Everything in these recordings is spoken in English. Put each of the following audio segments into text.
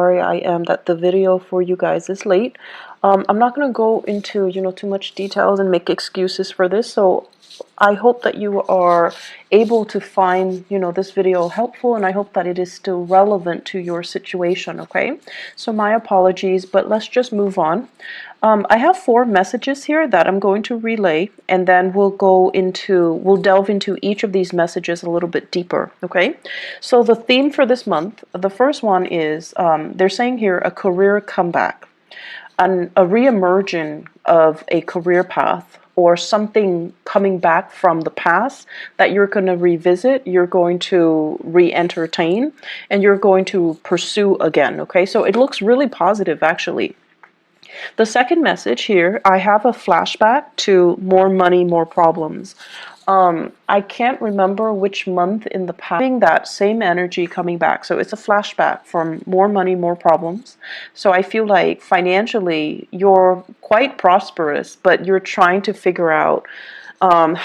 Sorry I am that the video for you guys is late. I'm not going to go into too much details and make excuses for this, so I hope that you are able to find this video helpful, and I hope that it is still relevant to your situation. Okay, so my apologies, but let's just move on. I have 4 messages here that I'm going to relay, and then we'll delve into each of these messages a little bit deeper. Okay, so the theme for this month, the first one is they're saying here a career comeback, a re-emerging of a career path, or something coming back from the past that you're going to revisit, you're going to re-entertain, and you're going to pursue again. Okay, so it looks really positive actually. The second message here, I have a flashback to more money, more problems. I can't remember which month in the past, having that same energy coming back. So it's a flashback from more money, more problems. So I feel like financially you're quite prosperous, but you're trying to figure out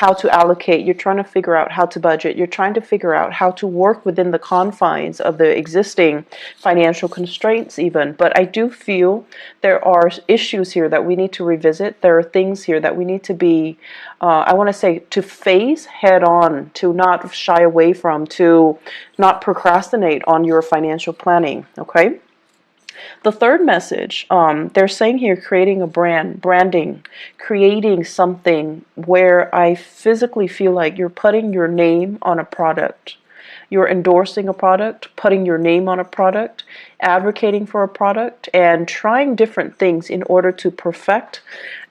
how to allocate, you're trying to figure out how to budget, you're trying to figure out how to work within the confines of the existing financial constraints even. But I do feel there are issues here that we need to revisit. There are things here that we need to be, I want to say, to face head on, to not shy away from, to not procrastinate on your financial planning. Okay. The third message, they're saying here, creating a branding, creating something where I physically feel like you're putting your name on a product. You're endorsing a product, putting your name on a product, advocating for a product, and trying different things in order to perfect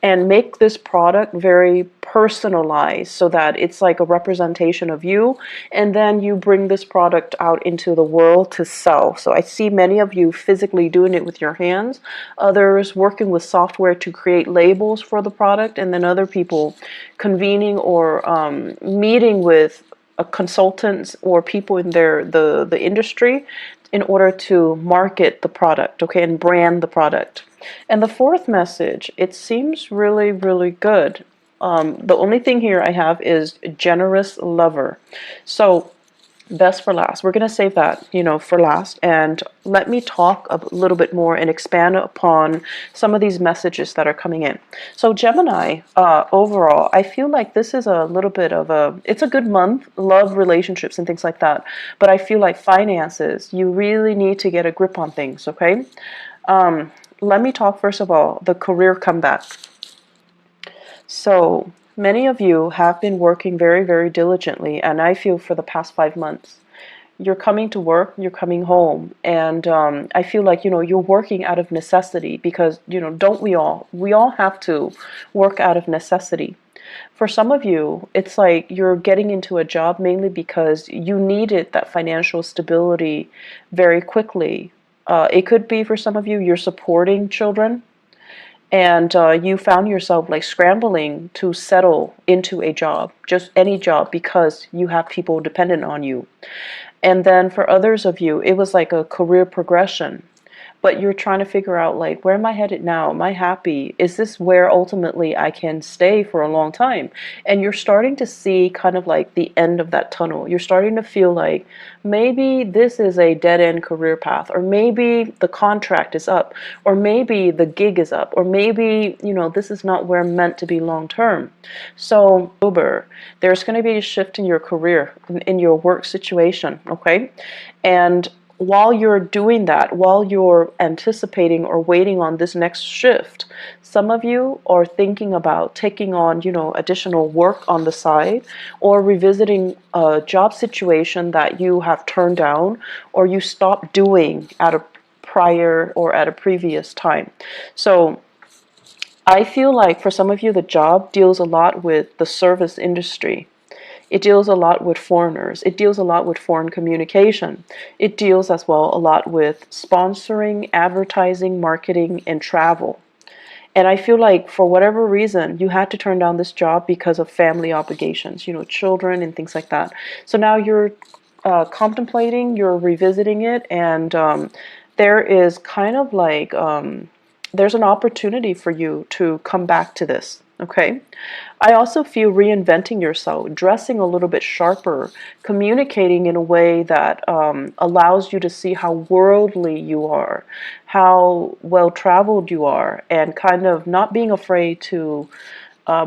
and make this product very personalized, so that it's like a representation of you, and then you bring this product out into the world to sell. So I see many of you physically doing it with your hands, others working with software to create labels for the product, and then other people convening or meeting with consultants or people in the industry in order to market the product, okay, and brand the product. And the fourth message, it seems really, really good. The only thing here I have is generous lover. So best for last. We're going to save that, for last. And let me talk a little bit more and expand upon some of these messages that are coming in. So Gemini, overall, I feel like this is a little bit of it's a good month, love, relationships, and things like that. But I feel like finances, you really need to get a grip on things, okay? Let me talk first of all, the career comeback. So many of you have been working very, very diligently, and I feel for the past 5 months. You're coming to work, you're coming home, and I feel like, you're working out of necessity because, don't we all? We all have to work out of necessity. For some of you, it's like you're getting into a job mainly because you needed that financial stability very quickly. It could be for some of you, you're supporting children, and you found yourself like scrambling to settle into a job, just any job, because you have people dependent on you. And then for others of you, it was like a career progression. But you're trying to figure out, like, where am I headed now? Am I happy? Is this where ultimately I can stay for a long time? And you're starting to see kind of like the end of that tunnel. You're starting to feel like maybe this is a dead-end career path, or maybe the contract is up, or maybe the gig is up, or maybe, this is not where I'm meant to be long term. So, there's going to be a shift in your career, in your work situation, okay? And while you're doing that, while you're anticipating or waiting on this next shift, some of you are thinking about taking on, additional work on the side, or revisiting a job situation that you have turned down or you stopped doing at a prior or at a previous time. So I feel like for some of you, the job deals a lot with the service industry. It deals a lot with foreigners. It deals a lot with foreign communication. It deals as well a lot with sponsoring, advertising, marketing, and travel. And I feel like for whatever reason, you had to turn down this job because of family obligations, children and things like that. So now you're contemplating, you're revisiting it, and there is kind of like, there's an opportunity for you to come back to this. Okay. I also feel reinventing yourself, dressing a little bit sharper, communicating in a way that allows you to see how worldly you are, how well traveled you are, and kind of not being afraid to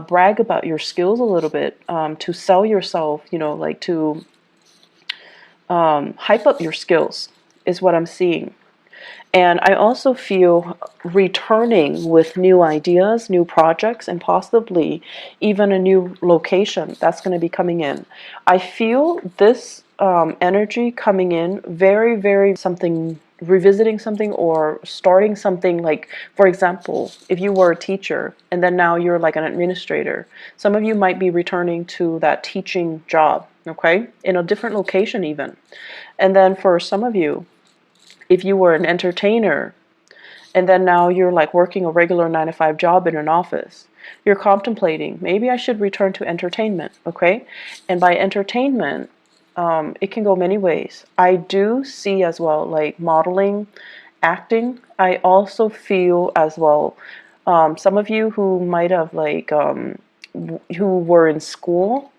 brag about your skills a little bit, to sell yourself, like to hype up your skills is what I'm seeing. And I also feel returning with new ideas, new projects, and possibly even a new location that's going to be coming in. I feel this energy coming in very, very something, revisiting something or starting something. Like, for example, if you were a teacher and then now you're like an administrator, some of you might be returning to that teaching job, okay, in a different location even. And then for some of you, if you were an entertainer and then now you're like working a regular 9 to 5 job in an office, you're contemplating, maybe I should return to entertainment, okay? And by entertainment, it can go many ways. I do see as well, like modeling, acting. I also feel as well, some of you who might have like, who were in school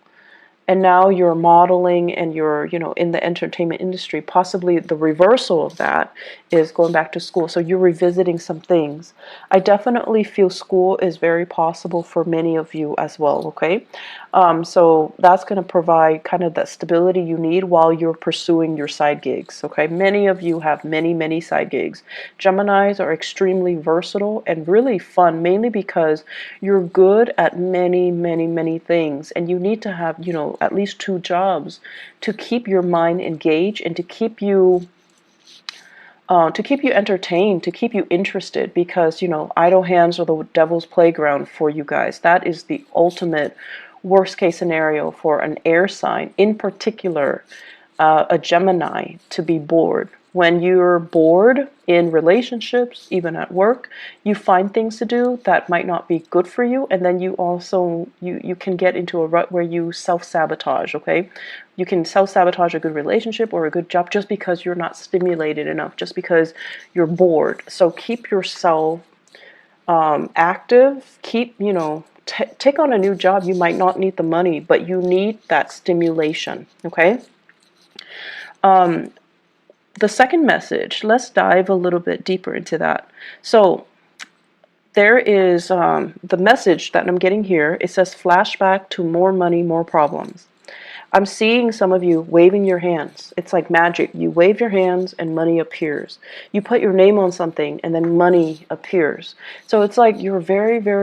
and now you're modeling and you're in the entertainment industry, possibly the reversal of that is going back to school, so you're revisiting some things. I definitely feel school is very possible for many of you as well, okay? So that's going to provide kind of that stability you need while you're pursuing your side gigs, okay? Many of you have many side gigs. Geminis are extremely versatile and really fun, mainly because you're good at many things, and you need to have at least 2 jobs to keep your mind engaged and to keep you entertained, to keep you interested, because idle hands are the devil's playground for you guys. That is the ultimate worst case scenario for an air sign, in particular a Gemini, to be bored. When you're bored in relationships, even at work, you find things to do that might not be good for you, and then you also you can get into a rut where you self-sabotage, okay? You can self-sabotage a good relationship or a good job just because you're not stimulated enough, just because you're bored. So keep yourself active, keep, take on a new job. You might not need the money, but you need that stimulation, okay? The second message, let's dive a little bit deeper into that. So there is the message that I'm getting here. It says flashback to more money, more problems. I'm seeing some of you waving your hands. It's like magic. You wave your hands and money appears. You put your name on something and then money appears. So it's like you're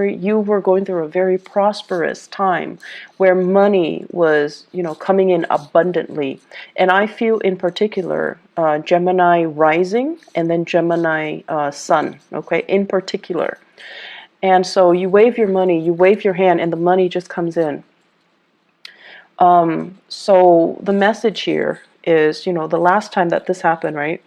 you were going through a very prosperous time where money was, coming in abundantly. And I feel in particular, Gemini rising and then Gemini sun, okay, in particular. And so you wave your money, you wave your hand, and the money just comes in. So the message here is, the last time that this happened, right?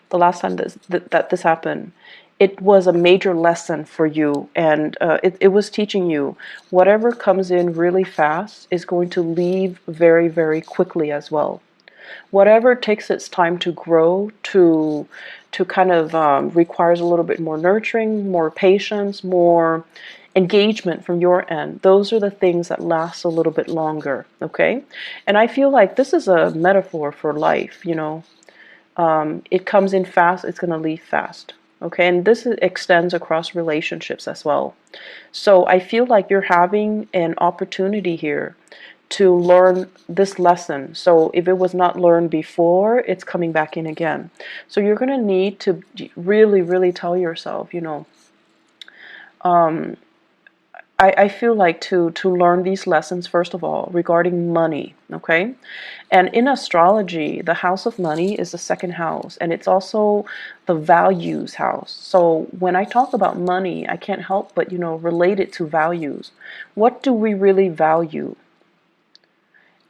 The last time that this happened, it was a major lesson for you, and it was teaching you whatever comes in really fast is going to leave very quickly as well. Whatever takes its time to grow, to kind of requires a little bit more nurturing, more patience, more engagement from your end. Those are the things that last a little bit longer, okay? And I feel like this is a metaphor for life, it comes in fast, it's going to leave fast, okay? And this extends across relationships as well. So I feel like you're having an opportunity here to learn this lesson. So if it was not learned before, it's coming back in again. So you're going to need to really tell yourself, I feel like to learn these lessons, first of all, regarding money, okay? And in astrology, the house of money is the second house, and it's also the values house. So when I talk about money, I can't help but, relate it to values. What do we really value?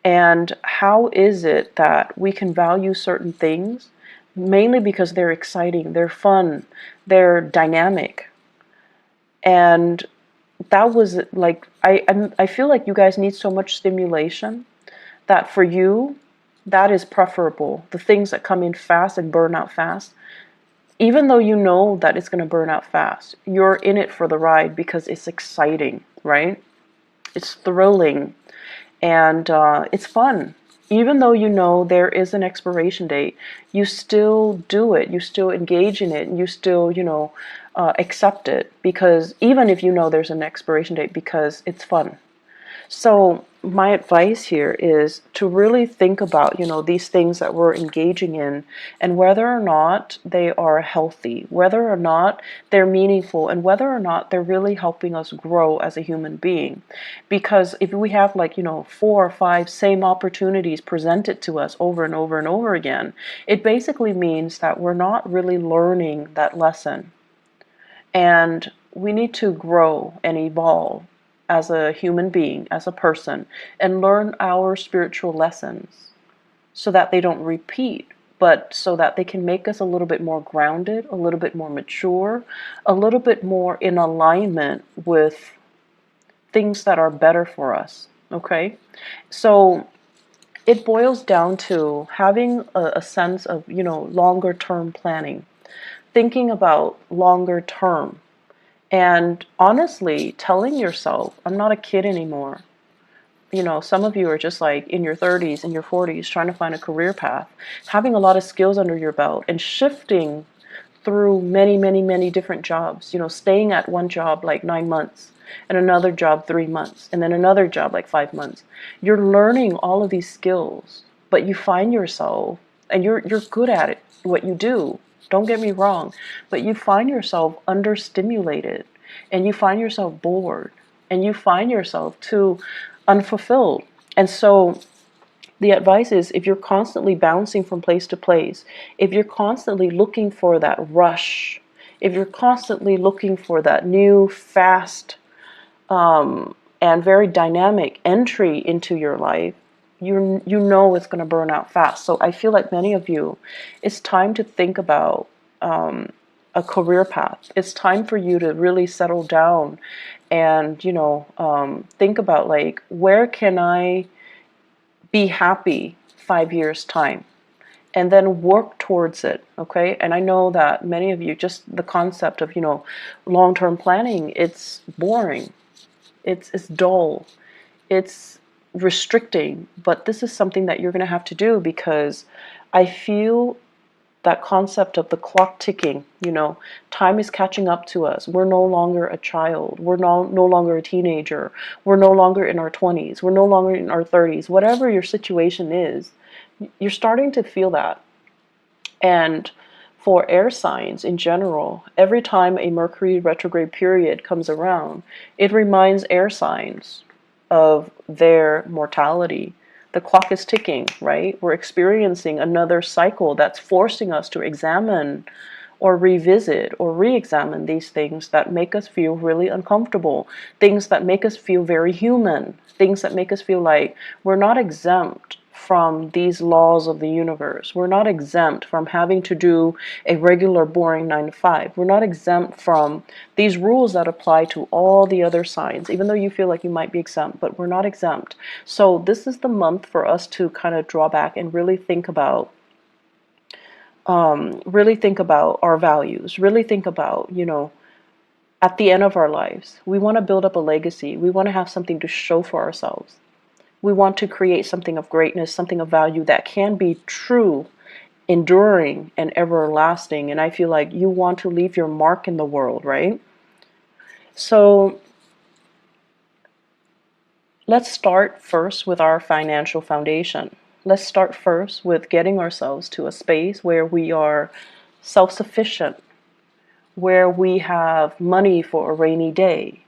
And how is it that we can value certain things? Mainly because they're exciting, they're fun, they're dynamic. And that was like, I feel like you guys need so much stimulation that for you, that is preferable. The things that come in fast and burn out fast, even though you know that it's going to burn out fast, you're in it for the ride because it's exciting, right? It's thrilling, and it's fun. Even though you know there is an expiration date, you still do it. You still engage in it. And you still, accept it, because even if you know there's an expiration date, because it's fun. So my advice here is to really think about, these things that we're engaging in, and whether or not they are healthy, whether or not they're meaningful, and whether or not they're really helping us grow as a human being. Because if we have, like, 4 or 5 same opportunities presented to us over and over and over again, it basically means that we're not really learning that lesson. And we need to grow and evolve as a human being, as a person, and learn our spiritual lessons so that they don't repeat, but so that they can make us a little bit more grounded, a little bit more mature, a little bit more in alignment with things that are better for us. Okay? So it boils down to having a sense of, longer term planning, thinking about longer term. And honestly, telling yourself, I'm not a kid anymore. Some of you are just like in your 30s and your 40s trying to find a career path, having a lot of skills under your belt and shifting through many, many, many different jobs, staying at one job like 9 months and another job 3 months and then another job like 5 months. You're learning all of these skills, but you find yourself, and you're good at it, what you do. Don't get me wrong, but you find yourself understimulated, and you find yourself bored, and you find yourself too unfulfilled. And so the advice is, if you're constantly bouncing from place to place, if you're constantly looking for that rush, if you're constantly looking for that new, fast, and very dynamic entry into your life, you know it's going to burn out fast. So I feel like many of you, it's time to think about a career path. It's time for you to really settle down and, think about, like, where can I be happy 5 years time, and then work towards it. Okay. And I know that many of you, just the concept of, long-term planning, it's boring. It's dull. It's restricting, but this is something that you're going to have to do, because I feel that concept of the clock ticking, time is catching up to us. We're no longer a child. We're no longer a teenager. We're no longer in our 20s. We're no longer in our 30s. Whatever your situation is, you're starting to feel that. And for air signs in general, every time a Mercury retrograde period comes around, it reminds air signs of their mortality. The clock is ticking, right? We're experiencing another cycle that's forcing us to examine or revisit or re-examine these things that make us feel really uncomfortable, things that make us feel very human, things that make us feel like we're not exempt from these laws of the universe. We're not exempt from having to do a regular boring 9 to 5. We're not exempt from these rules that apply to all the other signs, even though you feel like you might be exempt, but we're not exempt. So this is the month for us to kind of draw back and really think about our values, really think about, at the end of our lives, we want to build up a legacy. We want to have something to show for ourselves. We want to create something of greatness, something of value that can be true, enduring, and everlasting. And I feel like you want to leave your mark in the world, right? So let's start first with our financial foundation. Let's start first with getting ourselves to a space where we are self-sufficient, where we have money for a rainy day,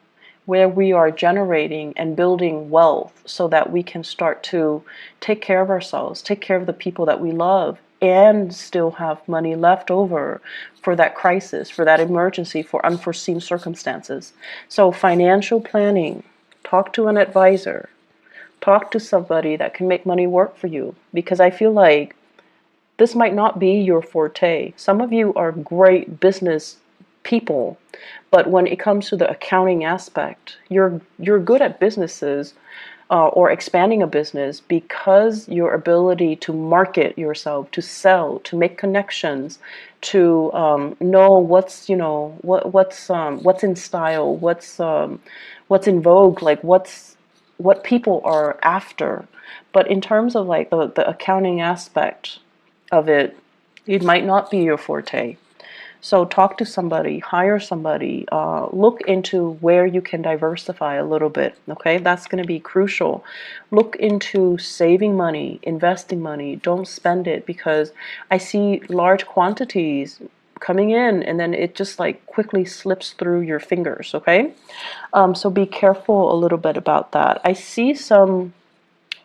where we are generating and building wealth so that we can start to take care of ourselves, take care of the people that we love, and still have money left over for that crisis, for that emergency, for unforeseen circumstances. So financial planning, talk to an advisor, talk to somebody that can make money work for you, because I feel like this might not be your forte. Some of you are great business people, but when it comes to the accounting aspect, you're good at businesses, or expanding a business, because your ability to market yourself, to sell, to make connections, to know what's, what's in style, what's in vogue, like what people are after. But in terms of like the accounting aspect of it, it might not be your forte. So talk to somebody, hire somebody, look into where you can diversify a little bit. Okay, that's going to be crucial. Look into saving money, investing money. Don't spend it, because I see large quantities coming in and then it just like quickly slips through your fingers. Okay, so be careful a little bit about that. I see some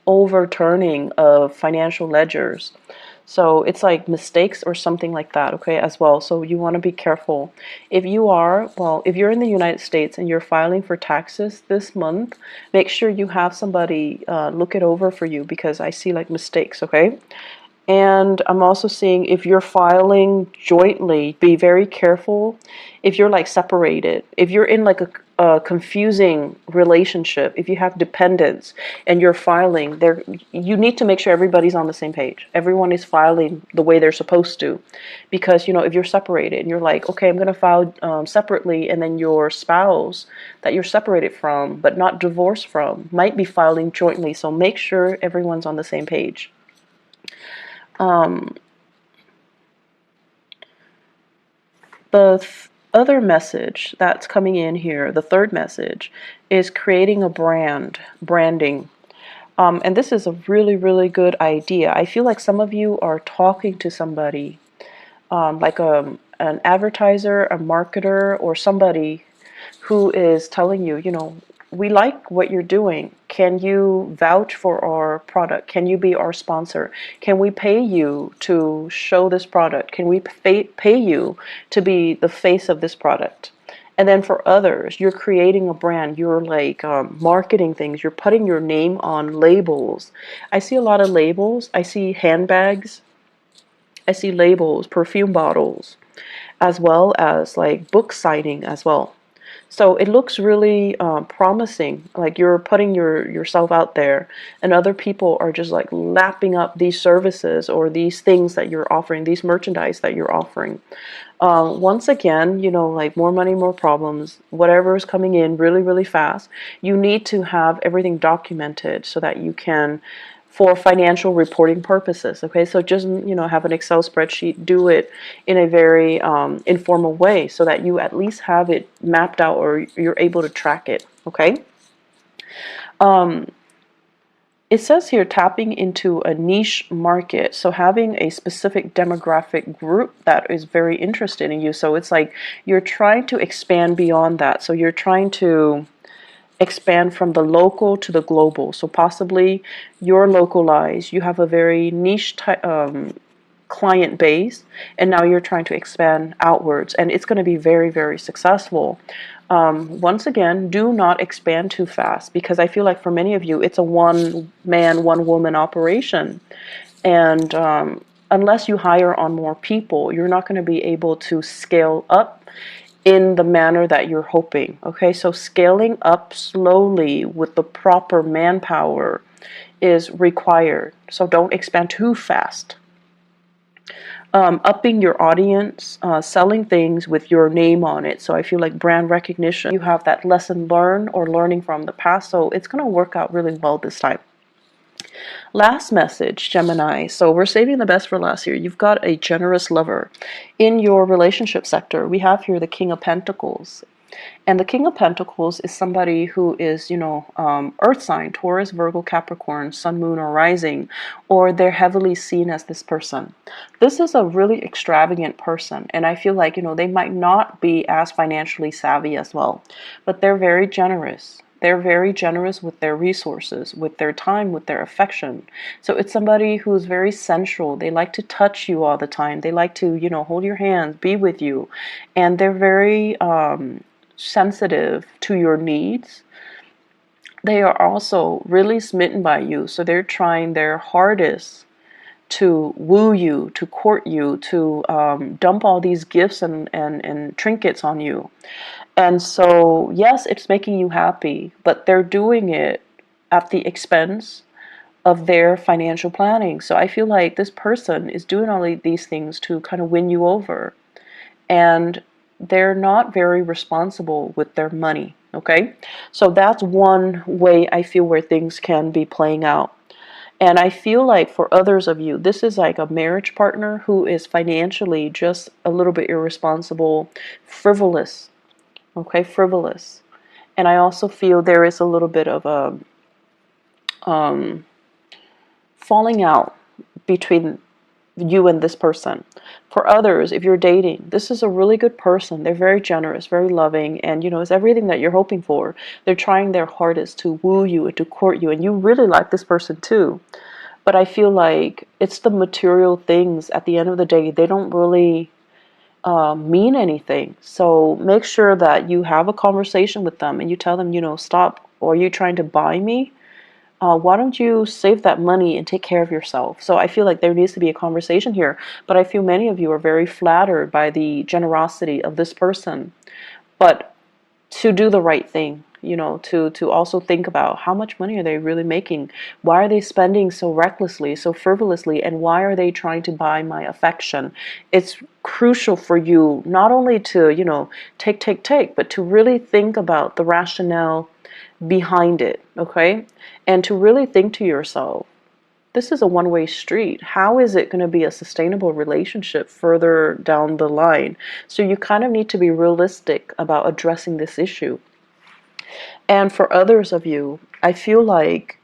overturning of financial ledgers. So it's like mistakes or something like that, okay, as well. So you want to be careful. If you're in the United States and you're filing for taxes this month, make sure you have somebody look it over for you, because I see like mistakes, okay? And I'm also seeing, if you're filing jointly, be very careful if you're like separated. If you're in like a confusing relationship, if you have dependents and you're filing there, you need to make sure everybody's on the same page. Everyone is filing the way they're supposed to. Because, if you're separated and you're like, okay, I'm going to file separately, and then your spouse that you're separated from but not divorced from might be filing jointly. So make sure everyone's on the same page. The other message that's coming in here, the third message, is creating a branding. And this is a really, really good idea. I feel like some of you are talking to somebody, like an advertiser, a marketer, or somebody who is telling you, we like what you're doing. Can you vouch for our product? Can you be our sponsor? Can we pay you to show this product? Can we pay you to be the face of this product? And then for others, you're creating a brand. You're like marketing things. You're putting your name on labels. I see a lot of labels. I see handbags. I see labels, perfume bottles, as well as like book signing as well. So it looks really promising, like you're putting yourself out there, and other people are just like lapping up these services or these things that you're offering, these merchandise that you're offering. Once again, like more money, more problems, whatever is coming in really, really fast, you need to have everything documented so that you can, for financial reporting purposes. Okay, so just have an Excel spreadsheet, do it in a very informal way so that you at least have it mapped out, or you're able to track it. Okay. It says here, tapping into a niche market. So having a specific demographic group that is very interested in you. So it's like you're trying to expand beyond that. So you're trying to expand from the local to the global. So possibly you're localized, you have a very niche client base, and now you're trying to expand outwards, and it's going to be very, very successful. Once again, do not expand too fast, because I feel like for many of you, it's a one man, one woman operation. And unless you hire on more people, you're not going to be able to scale up in the manner that you're hoping. Okay, so scaling up slowly with the proper manpower is required. So don't expand too fast. Upping your audience, selling things with your name on it. So I feel like brand recognition, you have that lesson learned or learning from the past. So it's going to work out really well this time. Last message, Gemini. So we're saving the best for last here. You've got a generous lover. In your relationship sector, we have here the King of Pentacles. And the King of Pentacles is somebody who is, earth sign, Taurus, Virgo, Capricorn, Sun, Moon, or Rising, or they're heavily seen as this person. This is a really extravagant person, and I feel like, they might not be as financially savvy as well, but they're very generous. They're very generous with their resources, with their time, with their affection. So it's somebody who's very sensual. They like to touch you all the time. They like to, hold your hands, be with you. And they're very sensitive to your needs. They are also really smitten by you. So they're trying their hardest to woo you, to court you, to dump all these gifts and trinkets on you. And so, yes, it's making you happy, but they're doing it at the expense of their financial planning. So I feel like this person is doing all of these things to kind of win you over, and they're not very responsible with their money. Okay, so that's one way I feel where things can be playing out. And I feel like for others of you, this is like a marriage partner who is financially just a little bit irresponsible, frivolous. Okay, frivolous. And I also feel there is a little bit of a falling out between you and this person. For others, if you're dating, this is a really good person. They're very generous, very loving, and it's everything that you're hoping for. They're trying their hardest to woo you and to court you, and you really like this person too. But I feel like it's the material things at the end of the day, they don't really mean anything. So make sure that you have a conversation with them and you tell them, stop, or are you trying to buy me? Why don't you save that money and take care of yourself? So I feel like there needs to be a conversation here, but I feel many of you are very flattered by the generosity of this person. But to do the right thing, to also think about how much money are they really making? Why are they spending so recklessly, so frivolously, and why are they trying to buy my affection? It's crucial for you not only to, take, but to really think about the rationale behind it, okay? And to really think to yourself, this is a one-way street. How is it going to be a sustainable relationship further down the line? So you kind of need to be realistic about addressing this issue. And for others of you, I feel like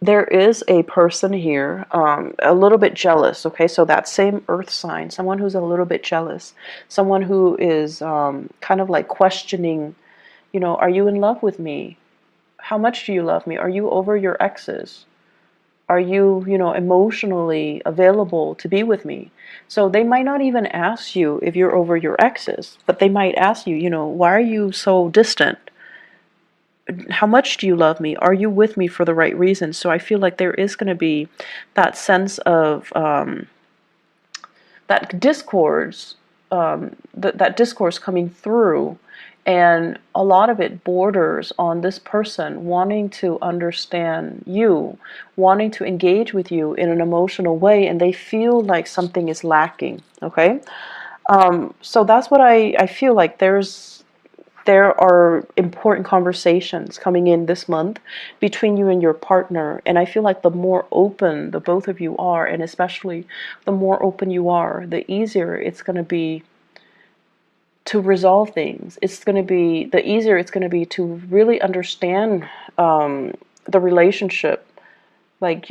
there is a person here, a little bit jealous, okay? So that same earth sign, someone who's a little bit jealous, someone who is kind of like questioning, are you in love with me? How much do you love me? Are you over your exes? Are you, emotionally available to be with me? So they might not even ask you if you're over your exes, but they might ask you, why are you so distant? How much do you love me? Are you with me for the right reasons? So I feel like there is going to be that sense of that discourse, that discourse coming through, and a lot of it borders on this person wanting to understand you, wanting to engage with you in an emotional way, and they feel like something is lacking. Okay, so that's what I feel like. There are important conversations coming in this month between you and your partner. And I feel like the more open the both of you are, and especially the more open you are, the easier it's going to be to resolve things. The easier it's going to be to really understand the relationship. Like,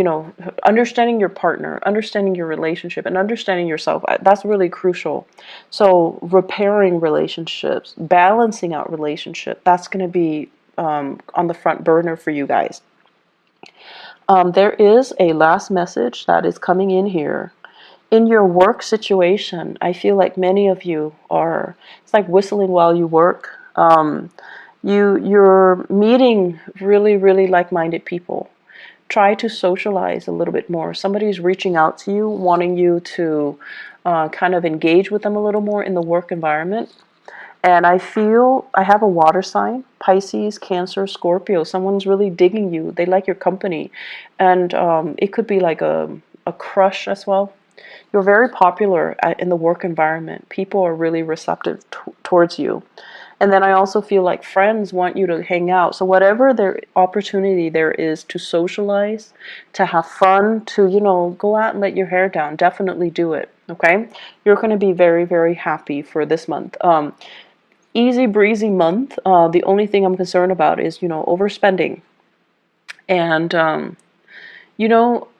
understanding your partner, understanding your relationship, and understanding yourself, that's really crucial. So repairing relationships, balancing out relationship, that's going to be on the front burner for you guys. There is a last message that is coming in here. In your work situation, I feel like many of you are, it's like whistling while you work. You're meeting really, really like-minded people. Try to socialize a little bit more. Somebody's reaching out to you, wanting you to kind of engage with them a little more in the work environment. And I feel I have a water sign, Pisces, Cancer, Scorpio. Someone's really digging you. They like your company. And it could be like a crush as well. You're very popular in the work environment. People are really receptive towards you. And then I also feel like friends want you to hang out. So whatever their opportunity there is to socialize, to have fun, to, go out and let your hair down, definitely do it, okay? You're going to be very, very happy for this month. Easy breezy month. The only thing I'm concerned about is, overspending. And,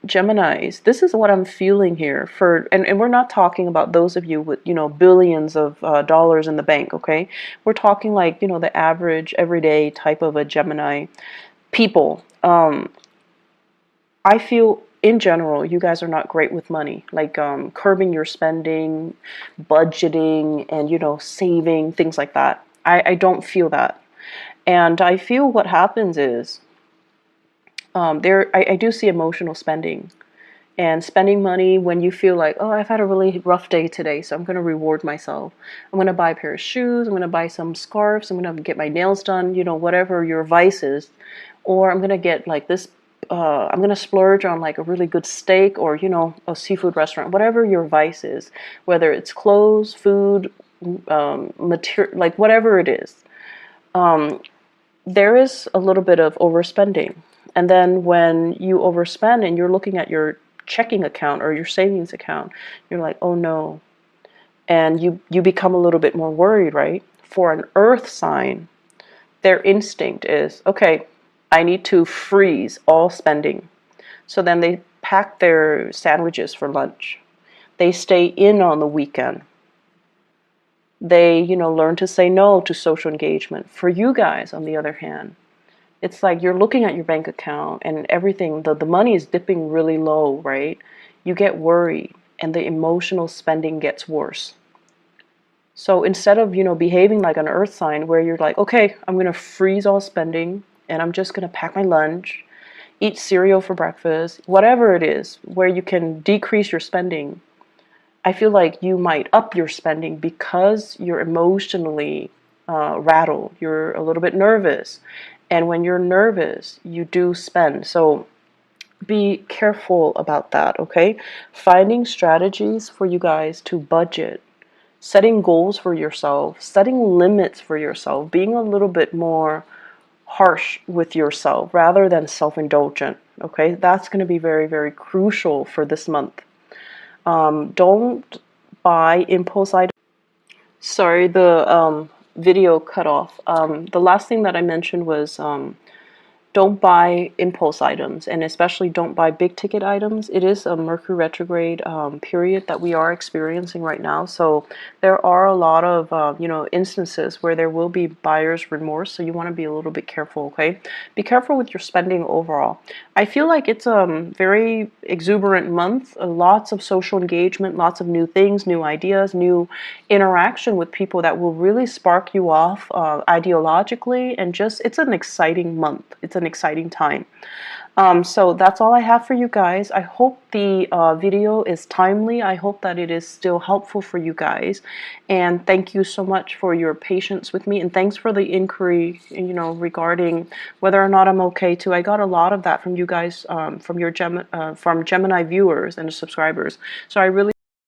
Geminis, this is what I'm feeling here and we're not talking about those of you with, billions of dollars in the bank, okay? We're talking like, the average, everyday type of a Gemini people. I feel in general, you guys are not great with money, like curbing your spending, budgeting, and, saving, things like that. I don't feel that. And I feel what happens is, I do see emotional spending. and spending money when you feel like, oh, I've had a really rough day today, so I'm going to reward myself. I'm going to buy a pair of shoes, I'm going to buy some scarves, I'm going to get my nails done, you know, whatever your vice is. Or I'm going to get like this, I'm going to splurge on like a really good steak, or, you know, a seafood restaurant, whatever your vice is, whether it's clothes, food, material, like whatever it is. There is a little bit of overspending. And then when you overspend and you're looking at your checking account or your savings account, you're like, oh no. And you become a little bit more worried, right? For an earth sign, their instinct is, okay, I need to freeze all spending. So then they pack their sandwiches for lunch. They stay in on the weekend. They, you know, learn to say no to social engagement. For you guys, on the other hand, it's like you're looking at your bank account and everything, the money is dipping really low, right? You get worried and the emotional spending gets worse. So instead of, you know, behaving like an earth sign where you're like, okay, I'm going to freeze all spending and I'm just going to pack my lunch, eat cereal for breakfast, whatever it is, where you can decrease your spending, I feel like you might up your spending because you're emotionally rattled. You're a little bit nervous. And when you're nervous, you do spend. So be careful about that, okay? Finding strategies for you guys to budget, setting goals for yourself, setting limits for yourself, being a little bit more harsh with yourself rather than self-indulgent, okay? That's going to be very, very crucial for this month. Don't buy impulse items. Sorry, the video cut off. The last thing that I mentioned was don't buy impulse items, and especially don't buy big ticket items. It is a Mercury retrograde period that we are experiencing right now, so there are a lot of you know, instances where there will be buyer's remorse, so you want to be a little bit careful, okay? Be careful with your spending overall. I feel like it's a very exuberant month, lots of social engagement, lots of new things, new ideas, new interaction with people that will really spark you off ideologically, and just, it's an exciting month. It's an exciting time. So that's all I have for you guys. I hope the video is timely. I hope that it is still helpful for you guys. And thank you so much for your patience with me. And thanks for the inquiry, you know, regarding whether or not I'm okay too. I got a lot of that from you guys, from Gemini viewers and subscribers. So I really